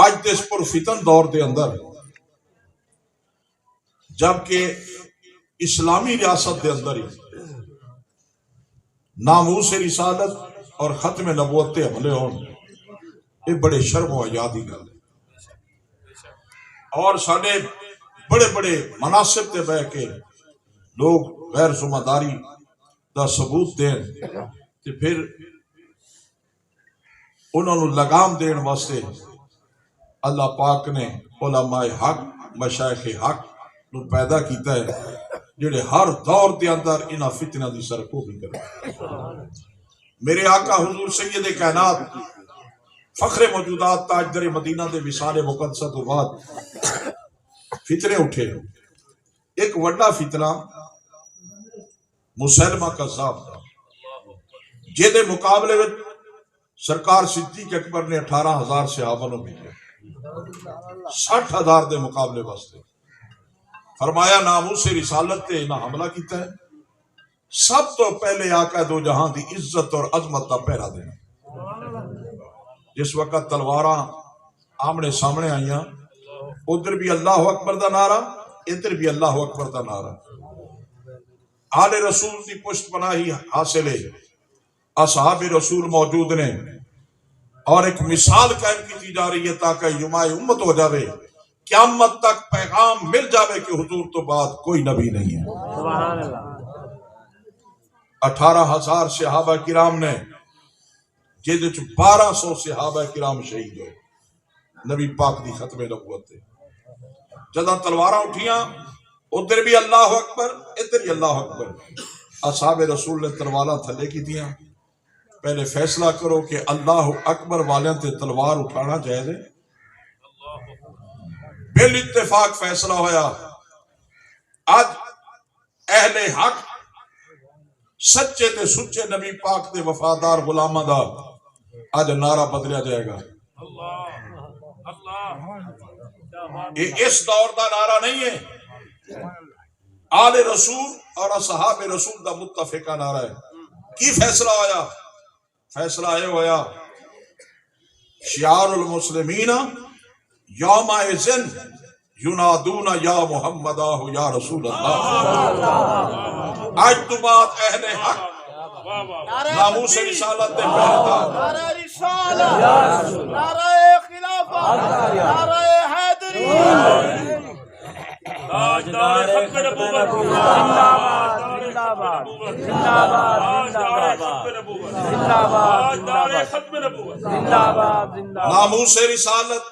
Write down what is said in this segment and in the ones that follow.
آج دے اس پر فتن دور دے اندر جبکہ اسلامی ریاست دے اندر ہی ناموس رسالت اور ختم نبوت تے حملے ہون یہ بڑے شرم و حیا دی گل ہے، اور ساڈے بڑے بڑے مناصب تے بہ کے لوگ غیر ذمہ داری دا ثبوت دین تے پھر انہوں نے لگام دین واسطے اللہ پاک نے علماء حق مشائخ حق نو پیدا کیتا ہے جڑے ہر دور دے اندر انہاں فتنہ دی سرکوبی کرن۔ میرے آقا حضور سید کائنات فخر موجودات تاجدر مدینہ دے وصال مقدسہ تو بعد فتنے اٹھے، ایک وڈا فتنہ مسلمہ کذاب دا جے دے مقابلے میں سرکار صدیق اکبر نے 18,000 صحابہ نو بھیجا، 60,000 دے مقابلے واسطے فرمایا ناموس رسالت تے انہاں حملہ کیتا ہے، سب تو پہلے آقا دو جہاں دی عزت اور عظمت دا پہرا دینا۔ جس وقت تلواراں آمنے سامنے آئیاں، ادھر بھی اللہ اکبر دا نعرہ، ادھر بھی اللہ اکبر دا نعرہ، آل رسول دی پشت پناہی حاصل ہے، اصحاب رسول موجود نے، اور ایک مثال قائم کی جا رہی ہے تاکہ یمائے امت ہو جاوے، قیامت تک پیغام مل جاوے کہ حضور تو بعد کوئی نبی نہیں ہے۔ 18,000 صحابہ کرام نے جیدے چو 1200 صحابہ کرام شہید ہوئے نبی پاک دی ختم نبوت تے۔ جدہ تلواراں اٹھیاں ادھر بھی اللہ اکبر ادھر بھی اللہ اکبر، اصحاب رسول نے تلواراں تھلے کی دیاں، پہلے فیصلہ کرو کہ اللہ اکبر والے تے تلوار اٹھانا جائز ہے۔ بل اتفاق فیصلہ ہویا، آج اہل حق سچے تے سچے نبی پاک دے وفادار غلامہ دا آج نعرہ بدلیا جائے گا۔ یہ اس دور دا نعرہ نہیں ہے، آل رسول اور اصحاب رسول دا متفقہ نعرہ ہے۔ کی فیصلہ ہویا؟ فیصلہ یہ ہویا شعار المسلمین یوم اذن ینادون یا محمد یا رسول اللہ۔ آج تو بات اہل حق ناموس رسالت دے پہرےدار، نعرہ رسالت، نعرہ خلافت، نعرہ حیدری، تاجدار ختم نبوت، زندہ باد زندہ باد زندہ باد زندہ باد تاجدار ختم نبوت، زندہ باد زندہ باد۔ ناموس رسالت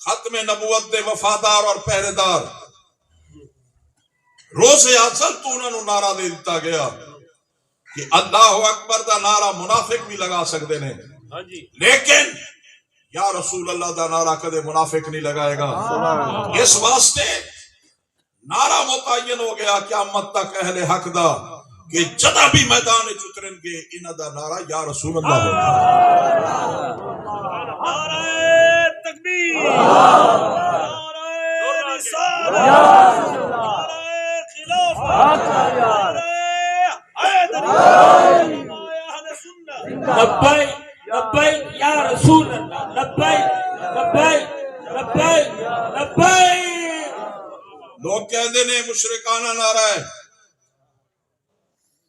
ختم نبوت دے وفادار اور پہرےدار، روز اصل تو انہوں نے نعرہ دے دیتا گیا کہ اللہ اکبر دا نعرہ منافق بھی لگا سکتے ہیں، لیکن یا رسول اللہ دا نعرہ کدے منافق نہیں لگائے گا۔ اس واسطے نعرہ متعین ہو گیا قیامت تک اہل حق دا کہ جدہ بھی میدان چترن گے انہ دا نعرہ یا رسول اللہ ہوگا۔ نعرہ تکبیر، نعرہ رسالت، نعرہ خلافت، نعرہ حیدری، نعرہ اہل سنت، لبیک لبیک یا رسول اللہ، لبیک لبیک لبیک لبیک۔ لوگ کہتے ہیں مشرکانہ نعرہ ہے،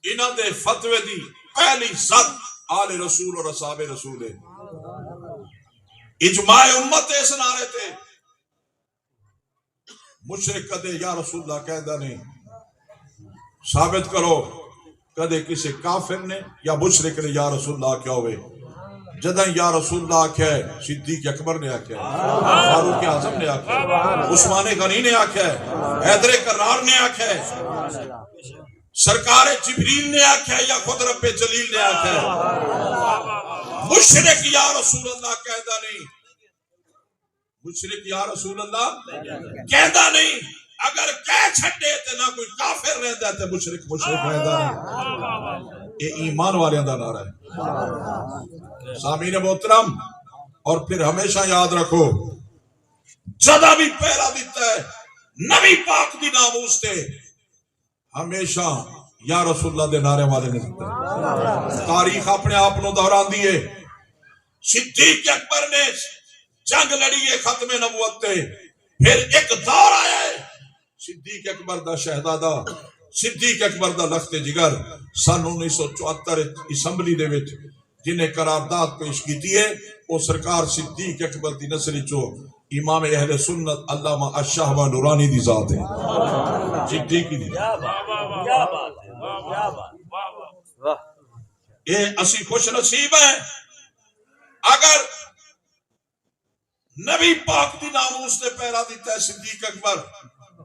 انہاں دے فتوے دی پہلی ذات آل رسول اور اصحاب رسول ہے، اجماع امت اس نعرے تے۔ مشرک کدے یا رسول اللہ کہدا نہیں، ثابت کرو کدے کسی کافر نے یا مشرک نے یا رسول اللہ کیا ہوئے۔ جدہ یا رسول اللہ آکھیا ہے صدیق اکبر نے آکھیا ہے، فاروق اعظم نے آکھیا ہے، عثمان غنی نے آکھیا ہے، حیدر کرار نے آکھیا ہے، سرکار جبریل نے آکھیا ہے، یا خود رب جلیل نے آکھیا ہے۔ مشرک یا رسول اللہ کہدا نہیں، مشرک یا رسول اللہ کہدا نہیں، اگر کہہ چھٹے تے نہ کوئی کافر رہتا تے مشرک رہتا نہیں۔ یہ ایمان والیاں دا نعرہ ہے۔ سامعین محترم، اور پھر ہمیشہ یاد رکھو جدہ بھی پہرا دیتا ہے نبی پاک دی ناموس تے، ہمیشہ یا رسول اللہ دے نعرے والے نے دیتا ہے۔ تاریخ اپنے آپ نو دہران دیئے، صدیق اکبر نے جنگ لڑی ہے ختم نبوت تے پھر ایک دور آیا ہے صدیق اکبر دا شہزادہ صدیق اکبر دا لخت جگر سن 1974 اسمبلی دے وچ جنہیں قرارداد پیش کیتی ہے وہ سرکار صدیق اکبر دی نسل چو امام اہل سنت علامہ الشہبہ نورانی دی ذات ہے صدیقی دی اے اسی خوش نصیب ہیں اگر نبی پاک دی ناموس نے پہرا دیتا ہے صدیق اکبر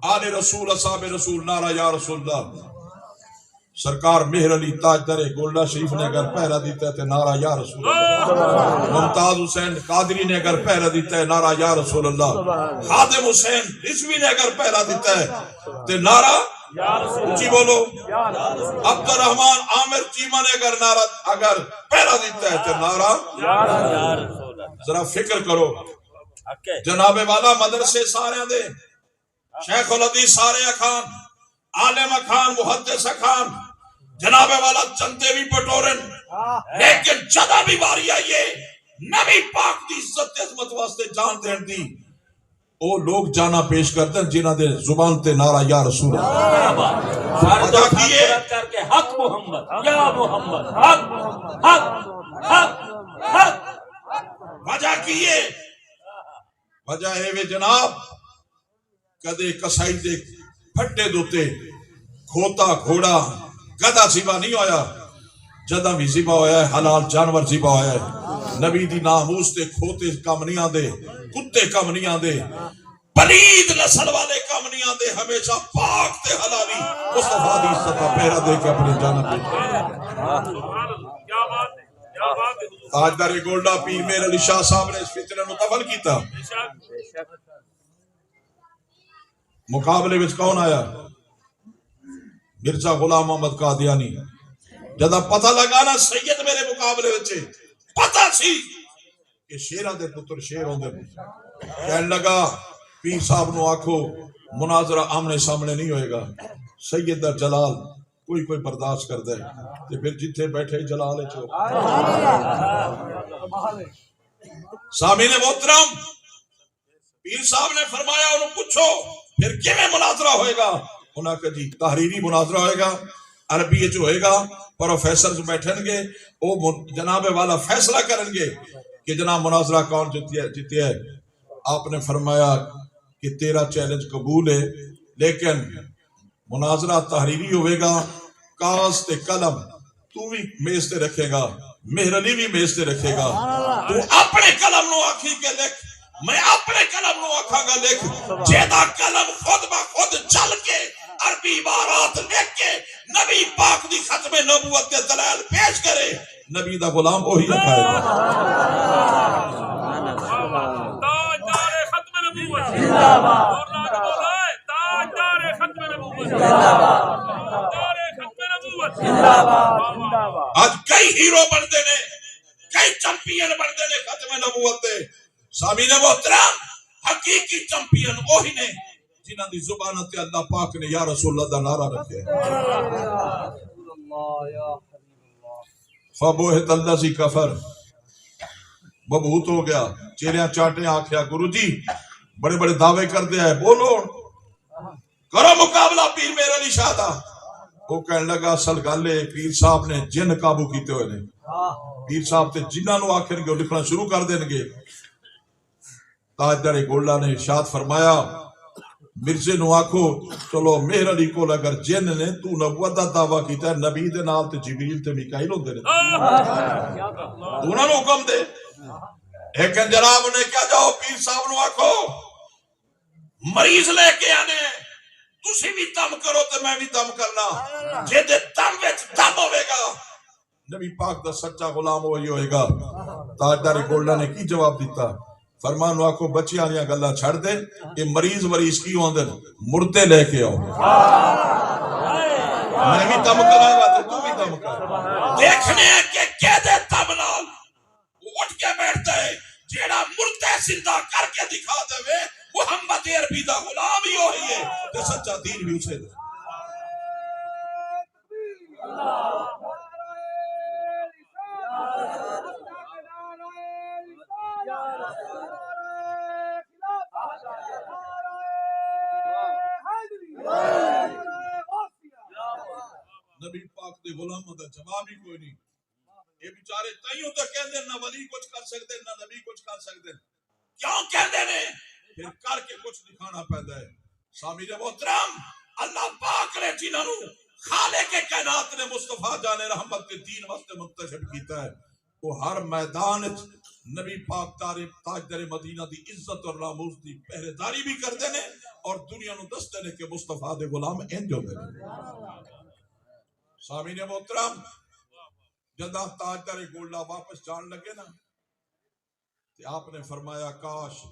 آل رسول اصحاب رسول نعرہ یا رسول اللہ سرکار مہر علی تاجدر گولڈا شریف نے اگر پہرا دیتا ہے تو نعرہ یا رسول اللہ ممتاز حسین قادری نے اگر پہرا دیتا ہے نعرہ یا رسول اللہ خادم حسین رضوی نے اگر پہرا دیتا ہے تو نعرہ اونچی بولو عبد الرحمن عامر چیمہ نے اگر پہرا دیتا ہے تو نعرہ ذرا فکر کرو جناب والا مدرسے سارے دے شیخ الحدیث سارے خان عالم خان محدث خان جناب والا چندے بھی پٹورن لیکن جدا بھی باری آئیے نبی پاک دی عزت عظمت واسطے جان دین دی وہ لوگ جانا پیش کرتے ہیں جنہاں دے زبان تے نعرہ یا رسول اللہ وجہ کیے حق محمد یا محمد حق حق حق حق وجہ کیے وجہ ہے وے جناب کدے کسائی دے پھٹے دوتے کھوتا گھوڑا گدا زیبا نہیں ہویا جدہ بھی زیبا ہویا ہے حلال جانور زیبا ہویا ہے نبی دی ناموس تے کھوتے کم نہیں آندے کتے کم نہیں آندے پلید نسل والے کم نہیں آندے ہمیشہ پاک تے حلالی مصطفیٰ دی عزت کا پہرا دے کے اپنی جانا پیش تاجدار گولڈا پیر میر علی شاہ صاحب نے اس فتنہ نو دفن کیتا مقابلے وچ کون آیا مرزا غلام محمد قادیانی جدا پتہ لگا نا سید میرے مقابلے وچ پتہ سی کہ شیراں دے پتر شیر ہوندے کہن لگا پیر صاحب نو آکھو مناظرہ آمنے سامنے نہیں ہوئے گا سید دا جلال کوئی برداشت کر دے کہ پھر جتھے بیٹھے جلال چو سامعین محترم پیر صاحب نے فرمایا انہوں پوچھو پھر کیویں مناظرہ ہوئے گا انہاں کہ جی تحریری مناظرہ ہوئے گا عربی جو ہوئے گا پروفیسرز بیٹھیں گے وہ جناب والا فیصلہ کریں گے کہ جناب مناظرہ کون جیتے ہے آپ نے فرمایا کہ تیرا چیلنج قبول ہے لیکن مناظرہ تحریری ہوئے گا کاغذ تے قلم تو بھی میز تے رکھے گا مہر علی بھی میز تے رکھے گا تو اپنے قلم نو آکھی کے لکھ میں اپنے قلم نو آکھا گا لکھ جیدہ قلم خود بخود چل کے عربی عبارات لکھ کے نبی پاک دی ختم نبوت کے دلائل پیش کرے نبی دا غلام وہی لکھائے گا تاجدار ختم نبوت زندہ باد تاجدار ختم نبوت زندہ باد تاجدار ختم نبوت زندہ باد آج کئی ہیرو بندے نے کئی چمپئن بندے نے ختم نبوت دے سامعین محترم حقیقی چمپئن وہی نے جنہاں دی زبان تے اللہ پاک نے یا رسول اللہ دا نعرہ رکھے فبوہت اللہ سی کفر ببہوت ہو گیا چیریاں چاٹیں آکھیا گرو جی بڑے بڑے دعوے کر دیا ہے بولو کرو مقابلہ پیر میرے علی شاہ دا وہ کہنے لگا اصل گالے پیر صاحب نے جن قابو کیتے ہوئے نے پیر صاحب تے جنہاں نو آکھیں گے لکھنا شروع کر دیں گے تاجدار گولڈا نے ارشاد فرمایا مرزے نو آکھو چلو مہر علی کو اگر جن نے تو نبوت دا دعویٰ کیتا ہے نبی دے نال تے جبریل تے میکائیل ہوندے نے تو انہاں نو حکم دے لیکن جناب نے کیا جاؤ پیر صاحب نو آکھو مریض لے کے آنے تسی بھی دم کرو تے میں بھی دم کرنا جے دے دم وچ دم ہوئے گا نبی پاک دا سچا غلام وہی ہوئے گا تاجدار گولڈا نے کی جواب دیتا فرمان آکھو بچی آنیاں گلہ چھڑ دے کہ مریض وریض کی ہوندن مردے لے کے آؤ میں بھی دم کرا گا تو بھی دم کر دیکھنے ہیں کہ کہدے دم نال اٹھ کے بیٹھتا ہے جیڑا مردے زندہ کر کے دکھا دے وے محمد عربی دا غلام ہی ہوئی ہے تو سچا دین بھی اسے دے نبی پاک دے غلاموں دا جواب ہی کوئی نہیں. یہ بیچارے تائیوں تو کہندے نہ ولی کچھ کر سکتے نہ نبی کچھ کر سکتے. کیوں کہندے نے؟ پھر کر کے کچھ دکھانا پہندا ہے. سامعین محترم، اللہ پاک نے جنہاں نو خالق کائنات نے مصطفیٰ جان رحمت کے دین واسطے منتخب کیتا ہے، وہ ہر میدان وچ نبی پاک تاجدار مدینہ دی عزت اور ناموس دی پہرے داری بھی کردے نے اور دنیا نو دستے نے کہ مصطفیٰ دے غلام انج ہوندے نے. سامعین محترم، جدہ تاجدار گولڈا واپس جان لگے نا تے آپ نے فرمایا کاش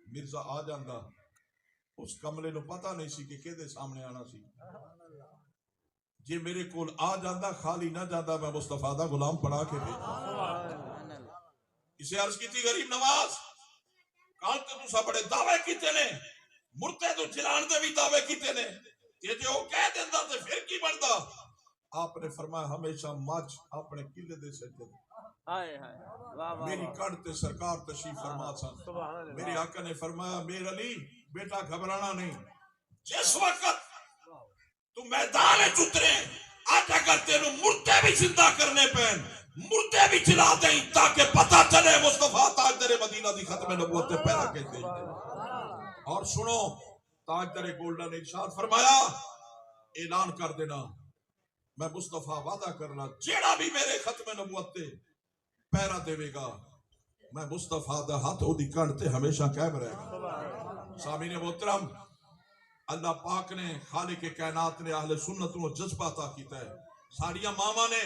مرزا آ جاندا. اس کملے نو پتہ نہیں سی کہ کدے سامنے آنا سی. جے میرے کول آ جاندا خالی نہ جاندا میں مصطفیٰ دا غلام پڑھا کے بھیجا. اسے عرض کی تھی غریب نواز کال تے تسا بڑے دعوے کیتے نے، مرتے تو جلان دے بھی دعوے کیتے نے، تے جے او کہہ دیندا تے پھر کی بندا؟ آپ نے فرمایا ہمیشہ مجھ اپنے قلعے دے سجدے. میری کڑ تے سرکار تشریف فرما سن. میرے آقا نے فرمایا میر علی بیٹا گھبرانا نہیں. جس وقت تو میدان اترے آج اگر تینوں مردے بھی زندہ کرنے پین مردے بھی جلا دیں تاکہ پتہ چلے مصطفیٰ تاجدار مدینہ دی ختم نبوت تے پہلا کہتے ہیں. اور سنو تاجدار گولڈن نے ارشاد فرمایا اعلان کر دینا میں مصطفیٰ وعدہ کرنا جیڑا بھی میرے ختم نبوت تے پیرا دے گا میں مصطفیٰ دا ہاتھ او دی کڑ تے ہمیشہ قائم رہے گا. سامعین محترم، اللہ پاک نے خالق کائنات نے اہل سنت کو جذبہ عطا کیتا ہے. ساڑیاں ماما نے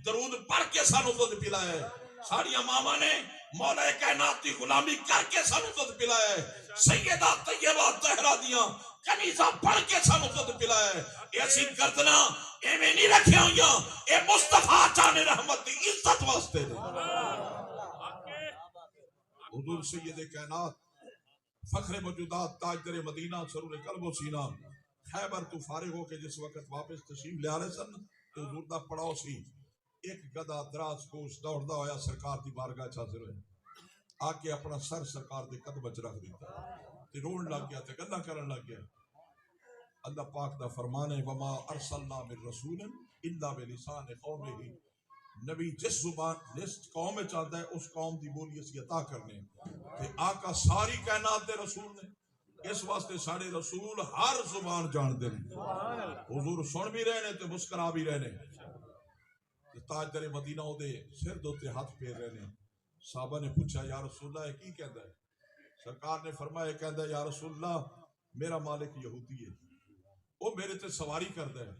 درود پڑھ کے سانو دودھ پلایا ہے. ساڑیاں ماما نے مولا کائنات کی غلامی کر کے سانو دودھ پلایا ہے. سیدہ طیبہ طاہرہ دیاں کنیزہ پڑھ کے سانو دودھ پلایا ہے. ایسی گردنا ایویں نہیں رکھیا ہویاں، اے مصطفیٰ جان رحمت دی عزت واسطے نے. حضور سید کائنات فخر موجودات تاجدار مدینہ سرور قلب و سینہ خیبر تو فارغ ہو کے جس وقت واپس تشریف لے رہے سن تو حضور دا پڑاؤ سی ایک گدا دراز کوش دوڑدا ہویا سرکار دی بارگاہ چ حاضر ہویا. آ کے اپنا سر سرکار دے قدم وچ رکھ دیتا تے رون لگ گیا تے گلاں کرن لگ گیا. اللہ پاک دا فرمان ہے وما ارسلنا من رسول الا بلسان قومه. نبی جس زبان جس قوم میں چاہتا ہے اس قوم دی بولی اسی عطا کرنے کہ آقا ساری کائنات دے رسول نے. اس واسطے سارے رسول ہر زبان جان دے حضور سن بھی رہے تے مسکرا بھی رہے. تاجدار مدینہ او دے سر دوتے ہاتھ پھیر رہے. صحابہ نے پوچھا یا رسول اللہ کی کہندا ہے؟ سرکار نے فرمایا کہندا ہے یا رسول اللہ میرا مالک یہودی ہے، وہ میرے تے سواری کردا ہے،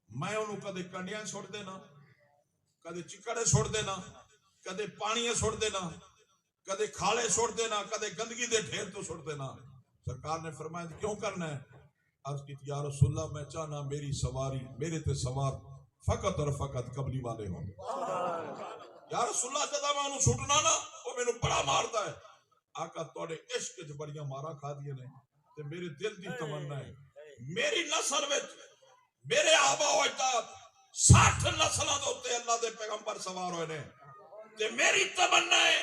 میں انہوں کدے کنڈیاں چھوڑ دینا، کدے چکڑے چھوڑ دینا، کدے پانی چھوڑ دینا، کدے کھالے چھوڑ دینا، کدے گندگی دے ڈھیر تو چھوڑ دینا. سرکار نے فرمایا کیوں کرنا ہے؟ عرض کی یا رسول اللہ میں چاہنا میری سواری میرے تے سوار فقط اور فقط قبلی والے ہوں. یا رسول اللہ جدا میں انہوں چھوٹنا نا وہ میں نو بڑا مارتا ہے. آقا توڑے عشق جو بڑیاں مارا کھا دیئے نے تے میرے دل دی تمنا ہے میری نسل وچ میرے آبا و اجداد 60 نسلوں دوتے اللہ دے پیغمبر سوار ہوئے نے تے میری تمنا ہے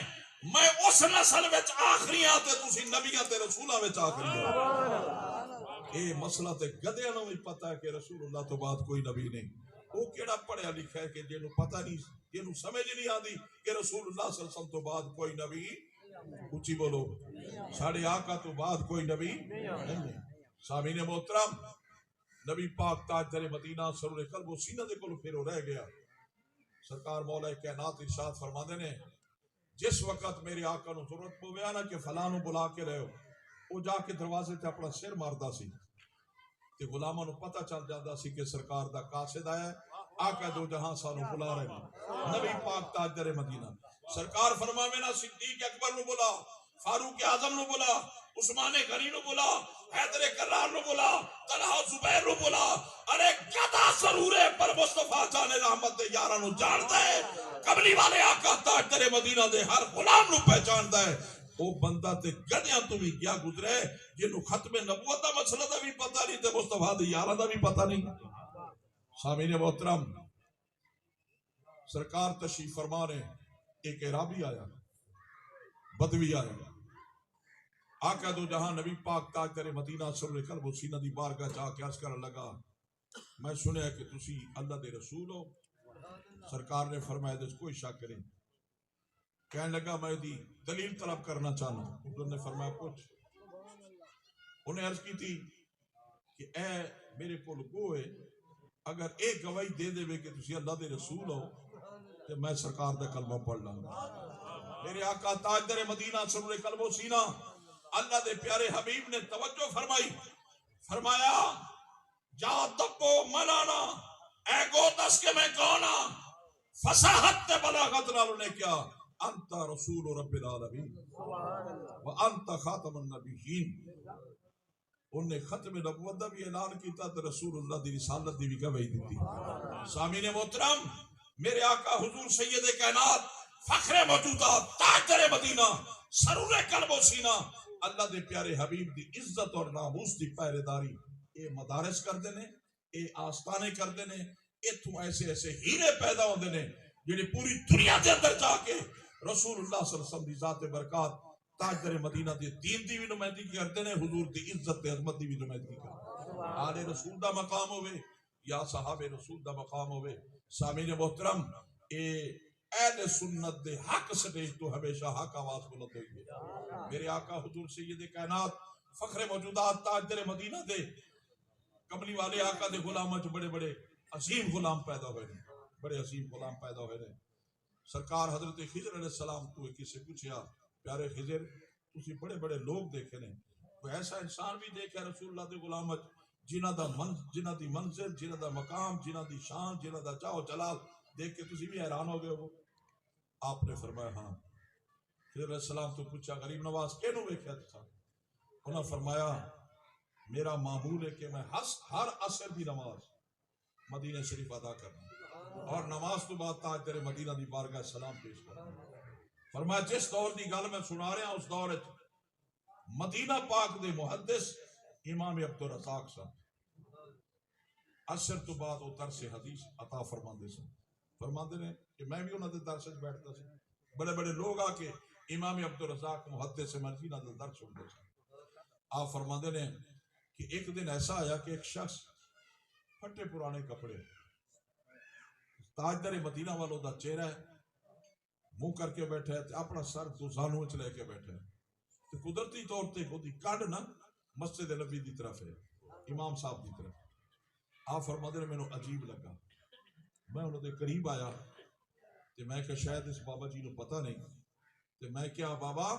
میں اس نسل وچ آخری آتے تسی نبیاں تے رسولہ وچ آخری آتے. اے مسئلہ تے گدیاں نو بھی پتا ہے کہ رسول اللہ تو بعد کوئی نبی نہیں. وہ کیڑا پڑھیا لکھا ہے کہ جنہوں پتہ نہیں جنہوں سمجھ نہیں آدھی کہ رسول اللہ صلی اللہ علیہ وسلم تو بعد کوئی نبی. اچھی بولو ساڑھے آقا تو بعد کوئی نبی نہیں. سامعین محترم، نبی پاک تاجدار مدینہ سرور قلب و سینہ دے کولو پھر رہ گیا. سرکار مولا کائنات ارشاد فرماندے نے جس وقت میرے آقا نو ضرورت پویا نا کہ فلاں نو بلا کے رہو، وہ جا کے دروازے تے اپنا سر ماردا سی تے غلاماں نو پتہ چل جاندا سی کہ سرکار دا قاصد آیا ہے، آقا دو جہاں سانو بلا رہے ہیں. نبی پاک تاجدار مدینہ سرکار فرماوے نا صدیق اکبر نو بلا، فاروق اعظم نو بلا، عثمان غنی نو بلا، حیدر کرار نو بلا، طلحہ زبیر نو بلا. ارے گدا ضرورے پر مصطفیٰ جان رحمت دے یاراں نو جاندا ہے، قبلی والے آقا تاجدار مدینہ دے ہر غلام نو پہچاندا ہے. وہ بندہ تے گدیاں تو بھی کیا گزرے جنہوں ختم نبوت دا مسئلہ دا بھی پتہ نہیں تے مصطفیٰ دے یاراں دا بھی پتہ نہیں. سامعین محترم، سرکار تشریف فرما رہے ایک عرابی آیا، بدوی آیا. آقا دو جہاں نبی پاک تاجدار مدینہ سرور قلب و سینہ دی بارگاہ جا کے عرض کرنے لگا میں سنیا کہ تسی اللہ دے رسول ہو. سرکار نے فرمایا دے کوئی شک نہیں. کہنے لگا میں دی دلیل طلب کرنا چاہنا. حضور نے فرمایا پوچھ. انہیں عرض کی تھی کہ اے میرے کو گوئے اگر ایک گواہی دے دے کہ تسی اللہ دے رسول ہو کہ میں سرکار دا کلمہ پڑھ لاں گا. میرے آقا تاجدار مدینہ سرور قلب و سینہ اللہ دے پیارے حبیب نے توجہ فرمائی. فرمایا جا دبو منانا اے گو دس کے میں کونا فصاحت تے بلاغت نالوں نے کیا انت رسول رب العالمین وانت خاتم النبیین. انہیں ختم نبوت دا بھی اعلان کیتا تو رسول اللہ دی رسالت دی بھی گواہی دیتی. سامعین محترم میرے آقا حضور سید کائنات فخر موجودات تاجدار مدینہ سرور قلب و سینہ اللہ دے پیارے حبیب دی عزت اور ناموس دی پہرے داری اے مدارس کردے نے, اے آستانے کردے نے. ایتھوں ایسے ایسے ہیرے پیدا ہوندے نے جڑے پوری دنیا دے اندر جا کے رسول اللہ صلی اللہ علیہ وسلم دی ذات برکات تاجدار مدینہ دی دین دی بھی نمائندگی کرتے ہیں, حضور دی عزت تے عظمت دی بھی نمائندگی کرتے ہیں. آل رسول دا مقام ہوئے یا صحاب رسول دا مقام ہوئے. سامعین محترم اے اہل سنت دے حق سٹیج تو ہمیشہ حق آواز بلند ہوئی ہے. میرے آقا حضور سید کائنات فخر موجودات تاجدار مدینہ دے کملی والے آقا دے غلاموں چ بڑے بڑے عظیم غلام پیدا ہوئے ہیں, بڑے عظیم غلام پیدا ہوئے ہیں. سرکار حضرت خضر علیہ السلام کو کسی پوچھیا پیارے خضر تسی بڑے بڑے لوگ دیکھے نے, کوئی ایسا انسان بھی دیکھا رسول اللہ دے غلامت جنہ دی منزل جنہ دا مقام جنہ دی شان جنہ دا چاو جلال دیکھ کے تسی بھی حیران ہو گئے ہو؟ آپ نے فرمایا ہاں. خضر علیہ السلام تو پوچھا غریب نواز کینوں دیکھا تھا؟ انہوں نے فرمایا میرا معمول ہے کہ میں ہر عصر دی نماز مدینہ شریف ادا کرنا اور نماز تو بعد تاجدار مدینہ دی بارگاہ سلام پیش کرنا. فرمایا جس دور دی گل میں سنا رہا اس دور مدینہ پاک دے محدث امام عبدالرزاق صاحب عصر تو بعد وہ درس حدیث عطا فرماندے سن. فرماندے نے کہ میں بھی انہاں دے درس وچ بیٹھدا سی, بڑے بڑے لوگ آ کے امام عبدالرزاق محدث مدینہ دے درس سنتے سن. آپ فرماندے نے کہ ایک دن ایسا آیا کہ ایک شخص پھٹے پرانے کپڑے تاجدار مدینہ والوں دا چہرہ ہے منہ کر کے بیٹھا ہے اپنا سر دو زانوں وچ لے کے بیٹھا ہے تو قدرتی طور تے خودی کڈ نہ مسجد نبی دی طرف ہے امام صاحب دی طرف. آپ فرماندے نے مینوں عجیب لگا. میں انہاں دے قریب آیا تے میں کہ شاید اس بابا جی نوں پتہ نہیں تے میں کیا بابا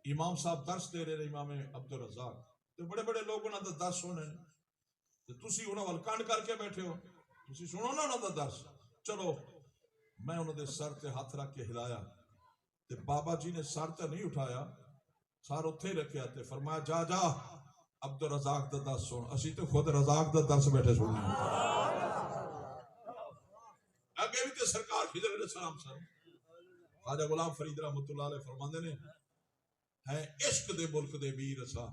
امام صاحب درس دے رہے امام عبدالرزاق تے بڑے بڑے لوگ انہاں دا درس سنے تے تسی انہاں ول کنڈ کر کے بیٹھے ہو, تسی سنو نا انہاں دا درس. چلو میں انہوں نے سر تے ہاتھ رکھ کے ہلایا تے بابا جی نے سر تے نہیں اٹھایا, سر اتھے رکھیا تے فرمایا جا جا عبدالرزاق دا درس سن. اسی تو خود رزاق دا درس بیٹھے سننے. اگے بھی تے سرکار خضر علیہ السلام سن خواجہ غلام فرید رحمۃ اللہ علیہ فرماندے نے ہے عشق دے ملک دے ویر اساں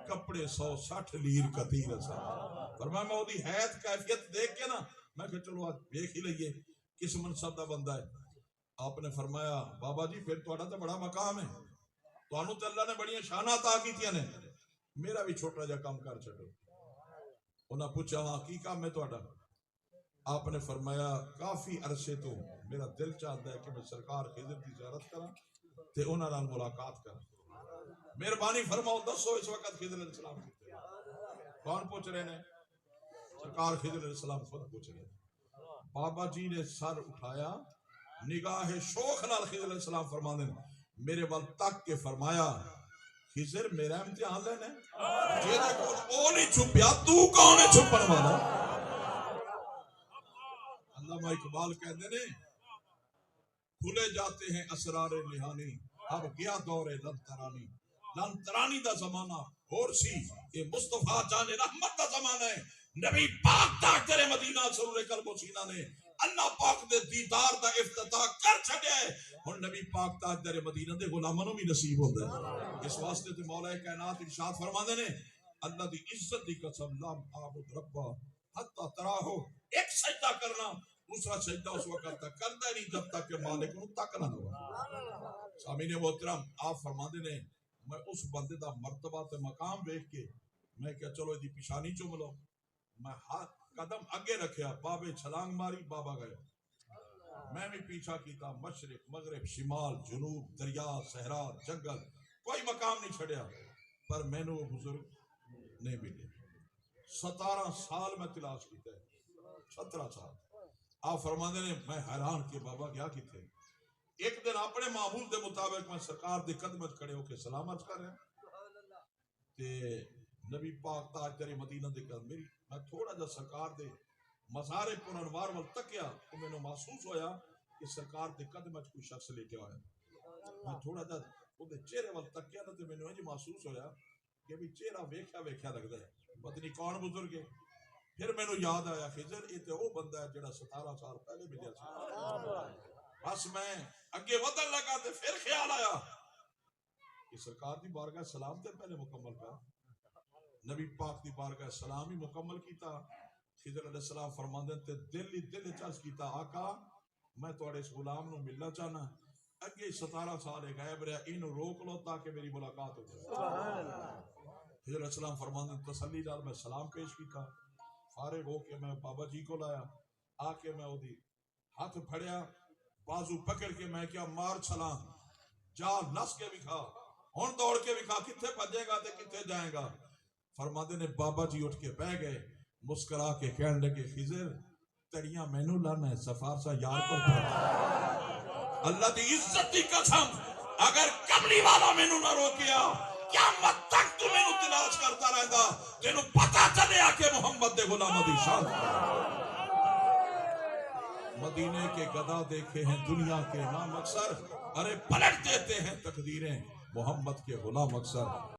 کپڑے 160 لیر کثیر اساں. فرمایا میں اودی حیات کیفیت دیکھ کے نا میں کہ چلو آج دیکھ ہی لئیے کس منصب دا بندہ ہے. آپ نے فرمایا بابا جی پھر تہاڈا تے بڑا مقام ہے, تانوں تے اللہ نے بڑی شاناں عطا کیتیاں نے, میرا بھی چھوٹا جا کام کر چھڈو. انہاں پوچھا ہاں کی کام ہے تہاڈا؟ آپ نے فرمایا کافی عرصے تو میرا دل چاہتا ہے کہ میں سرکار خضر کی زیارت کراں تے انہاں نال ملاقات کراں. مہربانی فرماؤ دسو اس وقت خضر علیہ السلام کتے کون پوچھ رہے ہیں؟ سرکار خضر علیہ السلام خود پوچھ رہے ہیں. بابا جی نے سر اٹھایا نگاہ شوق نال خضر علیہ السلام فرماندے میرے ول تک کے فرمایا خضر میرا امتحان لینا ہے جیدے کول او نہیں چھپیا تو کون ہے چھپن والا. علامہ اقبال کہتے ہیں کھلے جاتے ہیں اسرار نہانی اب گیا دور لنترانی. لنترانی دا زمانہ اور سی یہ مصطفیٰ جان رحمت دا زمانہ ہے. نبی پاک تاجدار مدینہ سرور قلب و سینہ نے اللہ پاک دے دیدار دا افتتاح کر چھڑیا ہے. اور نبی پاک تاجدار مدینہ دے غلاماں نوں بھی نصیب ہوندا ہے. اس واسطے تے مولا کائنات ارشاد فرماندے نے اللہ دی عزت دی قسم لم اعبد ربا حتی تراہو. ایک سجدہ کرنا دوسرا سجدہ اس وقت تک کرتا نہیں جب تک کہ مالک نوں تک نہ ہو. سامعین محترم آپ فرماندے نے میں اس بندے دا مرتبہ تے مقام دیکھ کے میں کہ چلو دی پیشانی چوم لو. میں قدم اگے رکھیا بابے چھلانگ ماری بابا گئے میں بھی پیچھا کیتا مشرق مغرب شمال جنوب دریا صحرا جنگل کوئی مقام نہیں چھڑیا پر میں نے وہ بزرگ نہیں ملے 17 سال میں تلاش کیتا ہے 17 سال آپ فرماندے نے میں حیران کہ بابا گیا کتے ایک دن اپنے معمول دے مطابق میں سرکار دے قدم وچ کھڑے ہو کے سلام عرض کر رہا تے نبی پاک تاج تیرے مدینہ دے قدم میری میں تھوڑا جا سرکار دے مزار پر انوار وال تکیا تو میں نے محسوس ہویا کہ سرکار دے قدم وچ کوئی شخص لیٹیا ہویا میں تھوڑا جا وہ دے چہرے وال تکیا تے میں نے محسوس ہویا کہ بھی چہرہ ویکھیا لگدا ہے پتہ نہیں کون بزرگ ہے پھر میں نے یاد آیا خضر یہ تے وہ بندہ ہے جڑا 17 سال پہلے ملیا سی بس میں اگے ودن لگا تے پھر خیال آیا کہ سرکار دی بارگاہ سلام تے پہلے مکمل کر نبی پاک دی بارگاہ سلام ہی مکمل کیتا خضر علیہ السلام فرماندے تے دل چرچ کیتا آقا میں تواڈے اس غلام نو ملنا چاہنا اگے 17 سال غائب رہا اینو روک لو تاکہ میری ملاقات ہو جائے سبحان اللہ خضر علیہ السلام فرماندے تسلی نال میں سلام پیش کیتا فارغ ہو کے میں بابا جی کو لایا آ کے میں اودی ہاتھ پھڑیا بازو پکڑ کے میں کیا مار چھلانگ جا نس کے بھی کھا ہن دوڑ کے بھی کھا کتھے بھجے گا تے کتھے جائے گا فرماندے نے بابا جی اٹھ کے بیٹھ گئے مسکرا کے کہنے لگے خضر تڑیاں مینوں لانا ہے سفارسا یار پر اللہ دی عزت دی قسم اگر کملی والا مینوں نہ روکیا قیامت تک تو مینوں تلاش کرتا رہندا تینوں پتہ چلیا کہ محمد دے غلام دی شان مدینے کے گدا دیکھے ہیں دنیا کے نام اکثر ارے پلٹ دیتے ہیں تقدیریں محمد کے غلام اکثر